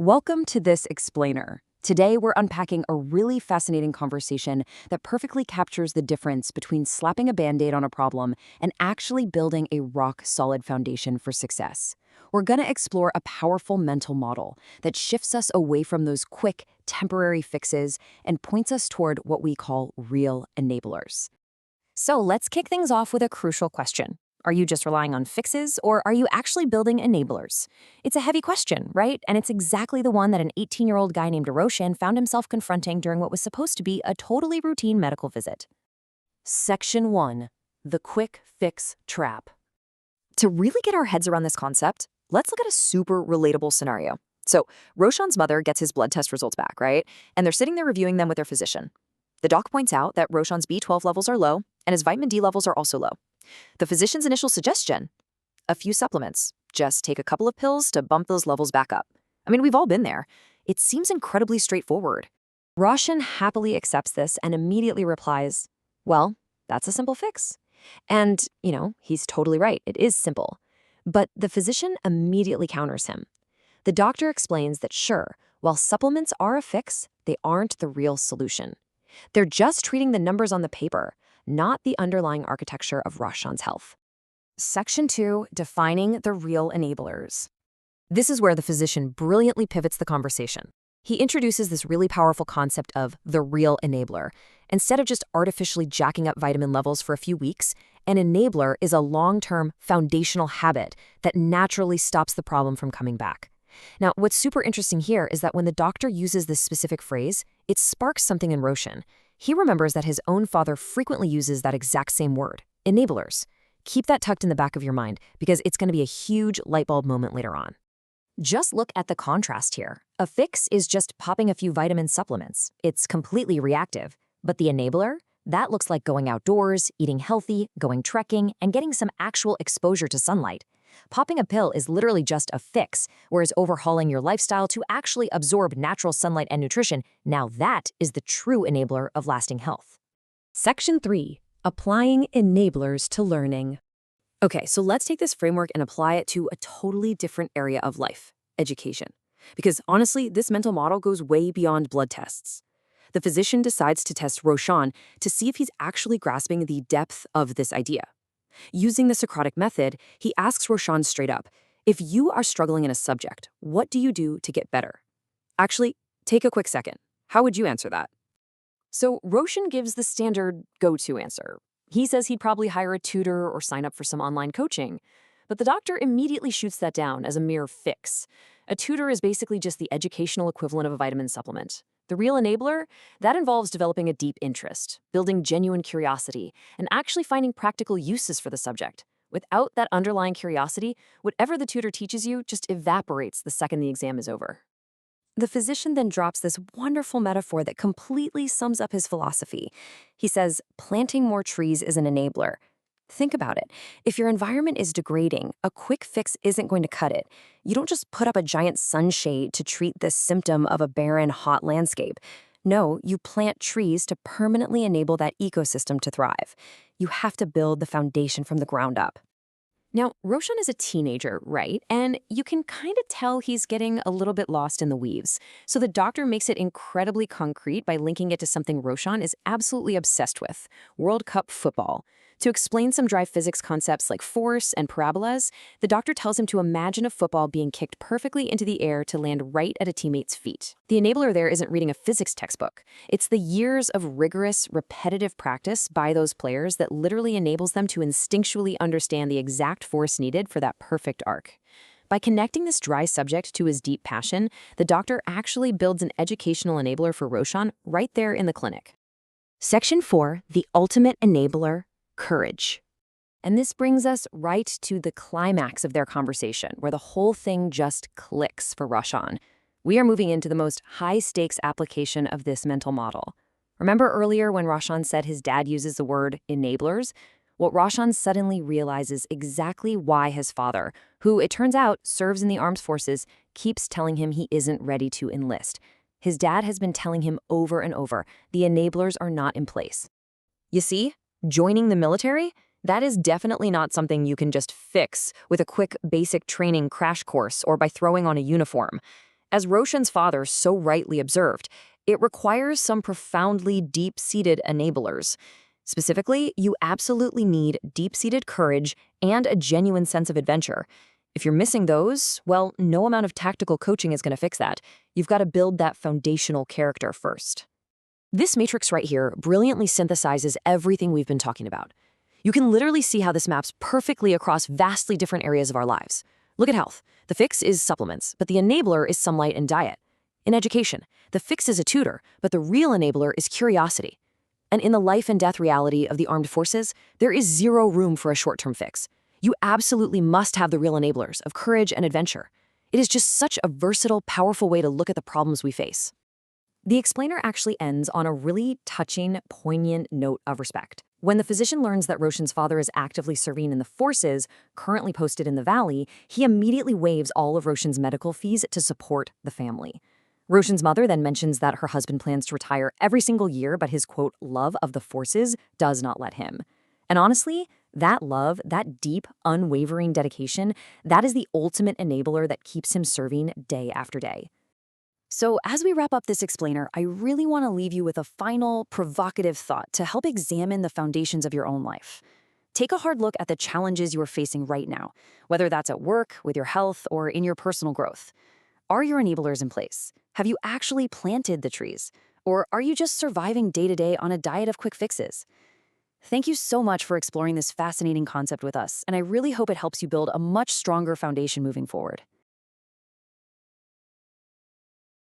Welcome to This Explainer. Today, we're unpacking a really fascinating conversation that perfectly captures the difference between slapping a Band-Aid on a problem and actually building a rock-solid foundation for success. We're going to explore a powerful mental model that shifts us away from those quick, temporary fixes and points us toward what we call real enablers. So let's kick things off with a crucial question. Are you just relying on fixes, or are you actually building enablers? It's a heavy question, right? And it's exactly the one that an 18-year-old guy named Roshan found himself confronting during what was supposed to be a totally routine medical visit. Section 1. The Quick Fix Trap. To really get our heads around this concept, let's look at a super relatable scenario. So, Roshan's mother gets his blood test results back, right? And they're sitting there reviewing them with their physician. The doc points out that Roshan's B12 levels are low, and his vitamin D levels are also low. The physician's initial suggestion? A few supplements. Just take a couple of pills to bump those levels back up. I mean, we've all been there. It seems incredibly straightforward. Roshan happily accepts this and immediately replies, well, that's a simple fix. And, he's totally right. It is simple. But the physician immediately counters him. The doctor explains that sure, while supplements are a fix, they aren't the real solution. They're just treating the numbers on the paper, not the underlying architecture of Roshan's health. Section 2, Defining the Real Enablers. This is where the physician brilliantly pivots the conversation. He introduces this really powerful concept of the real enabler. Instead of just artificially jacking up vitamin levels for a few weeks, an enabler is a long-term foundational habit that naturally stops the problem from coming back. Now, what's super interesting here is that when the doctor uses this specific phrase, it sparks something in Roshan. He remembers that his own father frequently uses that exact same word, enablers. Keep that tucked in the back of your mind because it's going to be a huge light bulb moment later on. Just look at the contrast here. A fix is just popping a few vitamin supplements. It's completely reactive. But the enabler? That looks like going outdoors, eating healthy, going trekking, and getting some actual exposure to sunlight. Popping a pill is literally just a fix, whereas overhauling your lifestyle to actually absorb natural sunlight and nutrition, now that is the true enabler of lasting health. Section 3. Applying enablers to learning. Okay, so let's take this framework and apply it to a totally different area of life, education. Because honestly, this mental model goes way beyond blood tests. The physician decides to test Roshan to see if he's actually grasping the depth of this idea. Using the Socratic method, he asks Roshan straight up, if you are struggling in a subject, what do you do to get better? Actually, take a quick second. How would you answer that? So Roshan gives the standard go-to answer. He says he'd probably hire a tutor or sign up for some online coaching. But the doctor immediately shoots that down as a mere fix. A tutor is basically just the educational equivalent of a vitamin supplement. The real enabler? That involves developing a deep interest, building genuine curiosity, and actually finding practical uses for the subject. Without that underlying curiosity, whatever the tutor teaches you just evaporates the second the exam is over. The physician then drops this wonderful metaphor that completely sums up his philosophy. He says, planting more trees is an enabler. Think about it. If your environment is degrading, a quick fix isn't going to cut it. You don't just put up a giant sunshade to treat this symptom of a barren, hot landscape. No, you plant trees to permanently enable that ecosystem to thrive. You have to build the foundation from the ground up. Now, Roshan is a teenager, right? And you can kind of tell he's getting a little bit lost in the weaves. So the doctor makes it incredibly concrete by linking it to something Roshan is absolutely obsessed with, World Cup football. To explain some dry physics concepts like force and parabolas, the doctor tells him to imagine a football being kicked perfectly into the air to land right at a teammate's feet. The enabler there isn't reading a physics textbook. It's the years of rigorous, repetitive practice by those players that literally enables them to instinctually understand the exact force needed for that perfect arc. By connecting this dry subject to his deep passion, the doctor actually builds an educational enabler for Roshan right there in the clinic. Section 4, the ultimate enabler, courage. And this brings us right to the climax of their conversation, where the whole thing just clicks for Roshan. We are moving into the most high-stakes application of this mental model. Remember earlier when Roshan said his dad uses the word enablers? Well, Roshan suddenly realizes exactly why his father, who it turns out serves in the armed forces, keeps telling him he isn't ready to enlist. His dad has been telling him over and over, the enablers are not in place. You see? Joining the military? That is definitely not something you can just fix with a quick basic training crash course or by throwing on a uniform. As Roshan's father so rightly observed, it requires some profoundly deep-seated enablers. Specifically, you absolutely need deep-seated courage and a genuine sense of adventure. If you're missing those, well, no amount of tactical coaching is going to fix that. You've got to build that foundational character first. This matrix right here brilliantly synthesizes everything we've been talking about. You can literally see how this maps perfectly across vastly different areas of our lives. Look at health. The fix is supplements, but the enabler is sunlight and diet. In education, the fix is a tutor, but the real enabler is curiosity. And in the life and death reality of the armed forces, there is zero room for a short-term fix. You absolutely must have the real enablers of courage and adventure. It is just such a versatile, powerful way to look at the problems we face. The explainer actually ends on a really touching, poignant note of respect. When the physician learns that Roshan's father is actively serving in the forces, currently posted in the valley, he immediately waives all of Roshan's medical fees to support the family. Roshan's mother then mentions that her husband plans to retire every single year, but his, quote, love of the forces does not let him. And honestly, that love, that deep, unwavering dedication, that is the ultimate enabler that keeps him serving day after day. So as we wrap up this explainer, I really want to leave you with a final, provocative thought to help examine the foundations of your own life. Take a hard look at the challenges you are facing right now, whether that's at work, with your health, or in your personal growth. Are your enablers in place? Have you actually planted the trees? Or are you just surviving day to day on a diet of quick fixes? Thank you so much for exploring this fascinating concept with us, and I really hope it helps you build a much stronger foundation moving forward.